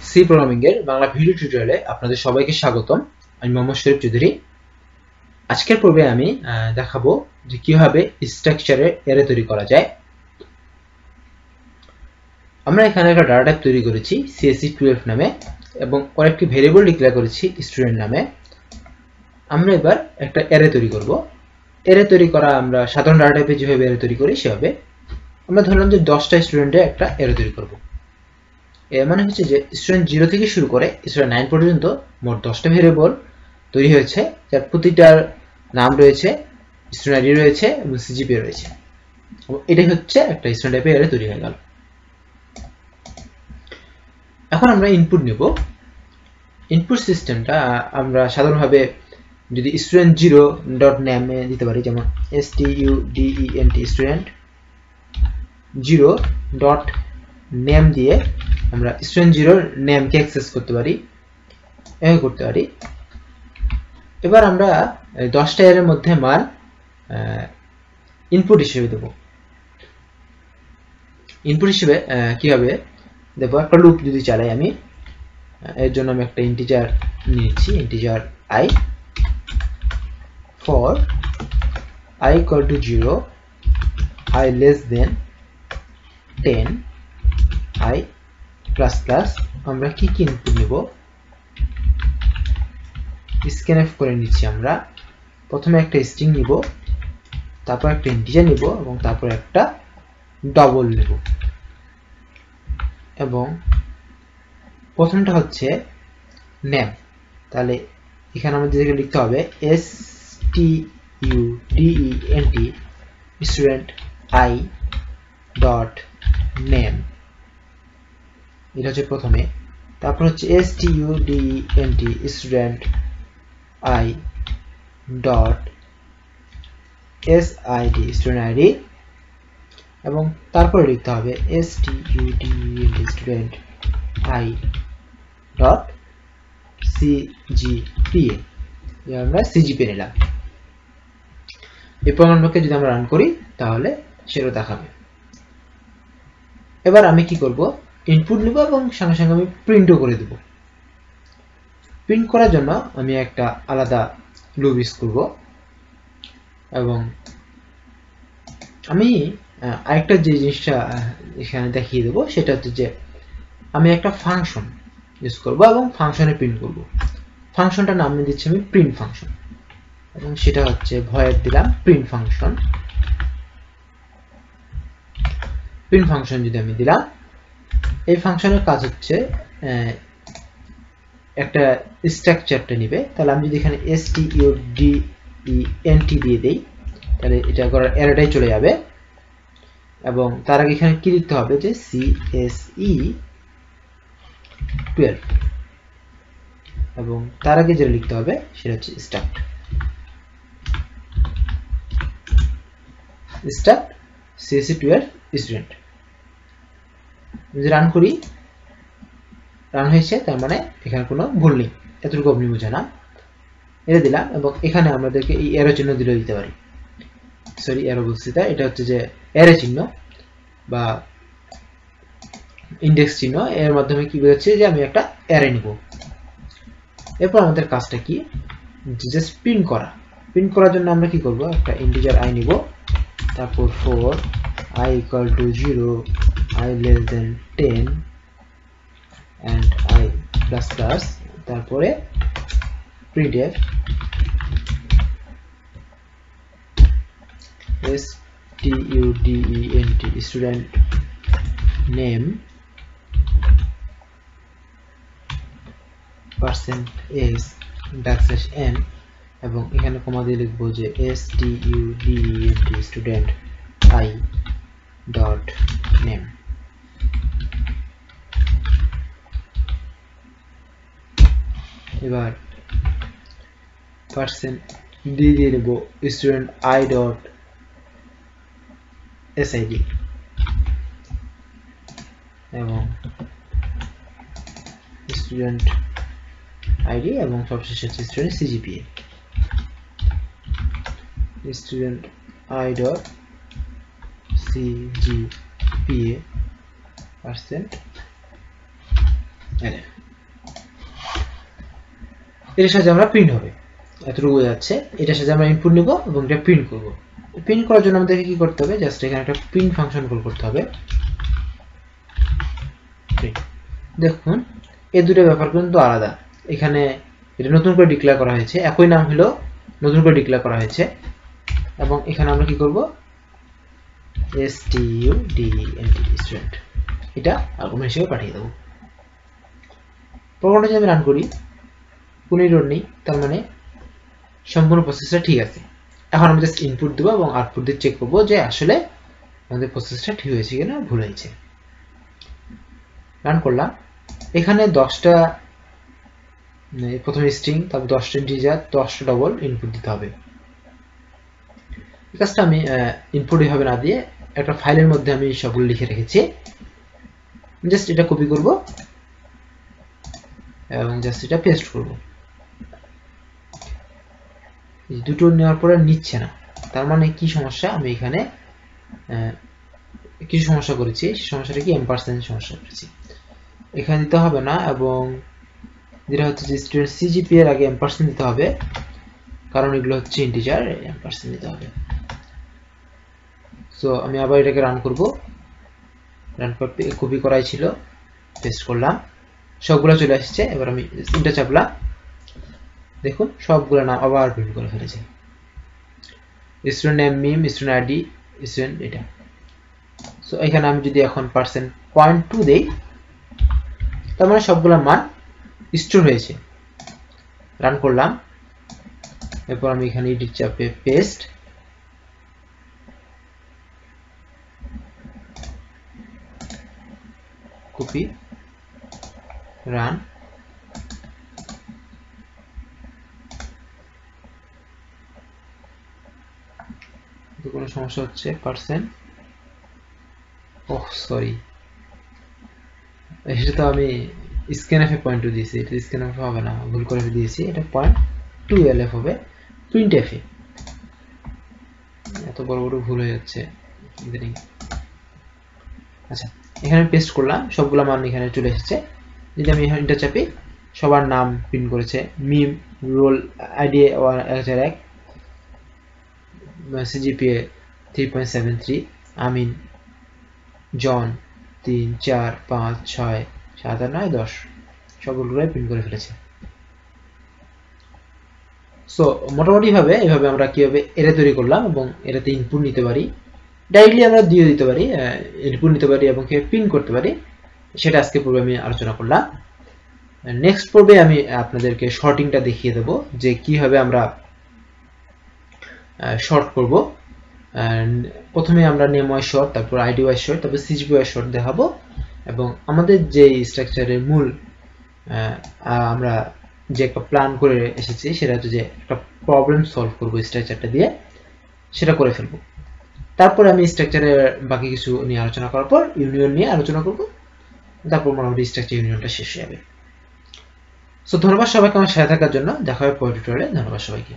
C programming এর Bangla video টিউটোরিয়ালে আপনাদের সবাইকে স্বাগতম। আমি মোহাম্মদ শরীফ চৌধুরী। আজকের পর্বে আমি দেখাবো যে কিভাবে স্ট্রাকচারে অ্যারে তৈরি করা যায়। আমরা এখানে একটা ডাটা টাইপ তৈরি করেছি CSE12 নামে এবং কয়েকটি ভেরিয়েবল ডিক্লেয়ার করেছি স্টুডেন্ট নামে। আমরা এবার একটা অ্যারে তৈরি করব। অ্যারে তৈরি করা আমরা সাধারণ ডাটা টাইপে যেভাবে অ্যারে তৈরি করি সেভাবে আমরা ধরলাম যে 10টা স্টুডেন্টের একটা অ্যারে তৈরি করব। এর মানে হচ্ছে যে স্টুডেন্ট 0 থেকে শুরু করে স্টুডেন্ট 9 পর্যন্ত মোট 10টা ভেরিয়েবল তৈরি হয়েছে, যার প্রতিটার নাম রয়েছে, স্টুডেন্ট আইডি রয়েছে এবং সিজিপি রয়েছে। এটাই হচ্ছে একটা স্টুডেন্ট টাইপের অ্যারে তৈরি হয়ে গেল। এখন আমরা ইনপুট নেব। ইনপুট সিস্টেমটা আমরা সাধারণভাবে যদি স্টুডেন্ট 0 ডট নেমে দিতে পারি, যেমন student স্টুডেন্ট 0 ডট নেম দিয়ে আমরা স্টুডেন্ট 0 নেমকে অ্যাক্সেস করতে পারি, করতে পারি। এবার আমরা 10টা এর মধ্যে মান ইনপুট হিসেবে দেব। ইনপুট হিসেবে কিভাবে দেব, একটা লুপ যদি চালাই আমি, এর জন্য আমি একটা ইন্টিজার নিয়েছি, integer i for i equal to 0, i less than 10, i plus plus। আমরা কি কি ইনপুট নেব স্ক্যানফ করে নিচ্ছি। আমরা প্রথমে একটা স্ট্রিং নিব, তারপর একটা ইন্টিজার নিব এবং তারপর একটা ডবল নেব। এবং প্রথমটা হচ্ছে নেম, তাহলে এখানে আমাদের লিখতে হবে student student i dot name, এটা হচ্ছে প্রথমে। তারপর হচ্ছে student student i dot sid student ID, এবং তারপরে লিখতে হবে student student i dot cgpa। আমরা cgpa নিলাম। এই প্রোগ্রামটাকে যদি আমরা রান করি তাহলে সেটা দেখাবে। এবার আমি কি করব, ইনপুট নেব এবং সঙ্গে সঙ্গে আমি প্রিন্টও করে দেব। প্রিন্ট করার জন্য আমি একটা আলাদা লুপ ইউজ করব এবং আমি আরেকটা যে জিনিসটা এখানে দেখিয়ে দেবো সেটা হচ্ছে যে আমি একটা ফাংশন ইউজ করব এবং ফাংশনে প্রিন্ট করব। ফাংশনটার নাম দিচ্ছি আমি প্রিন্ট ফাংশন এবং সেটা হচ্ছে ভয়েড দিলাম প্রিন্ট ফাংশন। প্রিন্ট ফাংশন যদি আমি দিলাম, এই ফাংশনের কাজ হচ্ছে একটা স্ট্রাকচারটা নিবে। তাহলে আমি যদি এখানে student দিয়ে দেই তাহলে এটা করার অ্যারেটাই চলে যাবে। এবং তার আগে এখানে কি লিখতে হবে যে CSE12 এবং তার আগে যেটা লিখতে হবে সেটা হচ্ছে স্টার্ট CSE12 স্টুডেন্ট। যদি রান করি, রান হয়েছে, তার মানে এখানে কোনো ভুল নেই, এতটুকু আপনি বুঝে না। এটা দিলাম এবং এখানে আমাদেরকে এই অ্যারো চিহ্ন দিলে দিতে পারি। সরি, অ্যারো বলছি তা, এটা হচ্ছে যে অ্যারে চিহ্ন বা ইন্ডেক্স চিহ্ন। এর মাধ্যমে কি বোঝাচ্ছে যে আমি একটা অ্যারে নিব। এরপর আমাদের কাজটা কি, জাস্ট প্রিন্ট করা। প্রিন্ট করার জন্য আমরা কি করব, একটা ইন্টিজার i নিব, তারপর for i equal to 0, i less than 10 and i plus plus, তারপরে printf student student name %s n এবং এখানে কমা দিয়ে লিখবো যে student student i dot name. এবার দিয়ে নেব স্টুডেন্ট i ডট sid এবং স্টুডেন্ট আইডি এবং সবশেষে হচ্ছে student cgpa, student i dot cgpa %, LF. এর সাথে আমরা প্রিন্ট হবে, এতটুকু যাচ্ছে। এটার সাথে আমরা ইনপুট নিব এবং এটা প্রিন্ট করব। প্রিন্ট করার জন্য আমাদেরকে কি করতে হবে, জাস্ট এখানে একটা প্রিন্ট ফাংশন কল করতে হবে। দেখুন এই দুটো ব্যাপার কিন্তু আলাদা। এখানে এটা নতুন করে ডিক্লেয়ার করা হয়েছে, একই নাম হলো নতুন করে ডিক্লেয়ার করা হয়েছে। এবং এখানে আমরা কি করব, স্টুডেন্ট এটা আর্গুমেন্ট হিসেবে পাঠিয়ে দেবো। প্রোগ্রামটা যদি আমি রান করি কোনো এরর নেই, তার মানে সম্পূর্ণ প্রসেসটা ঠিক আছে। এখন আমি জাস্ট ইনপুট দেবো এবং আউটপুট দিয়ে চেক করবো যে আসলে আমাদের প্রসেসটা ঠিক হয়েছে কিনা ভুল হয়েছে। রান করলাম। এখানে 10টা প্রথমে স্ট্রিং, তারপর 10টা ইন্টিজার, 10টা ডবল ইনপুট দিতে হবে। কাজটা আমি ইনপুট এভাবে না দিয়ে একটা ফাইলের মধ্যে আমি সবগুলো লিখে রেখেছি। জাস্ট এটা কপি করব এবং জাস্ট এটা পেস্ট করব। এই দুটো নেওয়ার পরে নিচ্ছে না, তার মানে কি সমস্যা, আমি এখানে কিছু সমস্যা করেছি। সমস্যাটা কি, এম্পারসেন্ট সমস্যা করেছি। এখানে দিতে হবে না, এবং যেটা হচ্ছে যে স্টুডেন্ট সিজিপি এর আগে এম্পারসেন্ট দিতে হবে, কারণ এগুলো হচ্ছে ইন্টিজার, এম্পারসেন্ট দিতে হবে। সো আমি আবার এটাকে রান করব। রান করতে কপি করাই ছিল, পেস্ট করলাম, সবগুলো চলে আসছে। এবার আমি এন্টার চাপলাম, দেখুন সবগুলো নাম আবার প্রিন্ট করে ফেলেছে। স্টুডেন্ট নেম মিম, স্টুডেন্ট আইডি, স্টুডেন্ট এটা। সো এখানে আমি যদি এখন %.2 দেই, তার মানে সবগুলো মান স্টোর হয়েছে। রান করলাম। এরপর আমি এখানে এডিট চাপে পেস্ট, কপি, রান। কোনো সমস্যা হচ্ছে ওহ সরি, এটা তো আমি স্ক্যানএফ এ পয়েন্ট দিয়েছি, এটা স্ক্যানএফ হবে না, ভুল করে দিয়েছি। এটা 0.2 হবে প্রিন্টএফ এ। এত বড় বড় ভুল হয়ে যাচ্ছে। আচ্ছা, এখানে পেস্ট করলাম, সবগুলো মান এখানে চলে এসেছে। যদি আমি এন্টার চাপি, সবার নাম প্রিন্ট করেছে। মিম, রোল আইডি 1001, সিজিপিএ 3.73, আমিন, জন 3, 4, 5, 6, 7, 8, 9, 10 সবগুলোই প্রিন্ট করে ফেলেছে। সো মোটামুটি ভাবে এইভাবে আমরা কিভাবে এরে তৈরি করলাম এবং এটাতে ইনপুট নিতে পারি, ডাইরেক্টলি আমরা দিয়ে দিতে পারি, ইনপুট নিতে পারি এবং কিভাবে প্রিন্ট করতে পারি, সেটা আজকে পূর্বে আমি আলোচনা করলাম। নেক্সট পর্বে আমি আপনাদেরকে শর্টিংটা দেখিয়ে দেব, যে কিভাবে আমরা শর্ট করব। প্রথমে আমরা নেম ওয়াইজ শর্ট, তারপর আইডি ওয়াইজ শর্ট, তারপর সিজিপি ওয়াইজ শর্ট দেখাবো। এবং আমাদের যে স্ট্রাকচারের মূল আমরা যে একটা প্ল্যান করে এসেছি, সেটা হচ্ছে যে একটা প্রবলেম সলভ করব স্ট্রাকচারটা দিয়ে, সেটা করে ফেলবো। তারপরে আমি স্ট্রাকচারের বাকি কিছু নিয়ে আলোচনা করার পর ইউনিয়ন নিয়ে আলোচনা করব, তারপর মোটামুটি স্ট্রাকচার ইউনিয়নটা শেষ হয়ে যাবে। সো ধন্যবাদ সবাইকে আমার সাথে থাকার জন্য। দেখা হবে পরের টিউটোরিয়ালে। ধন্যবাদ সবাইকে।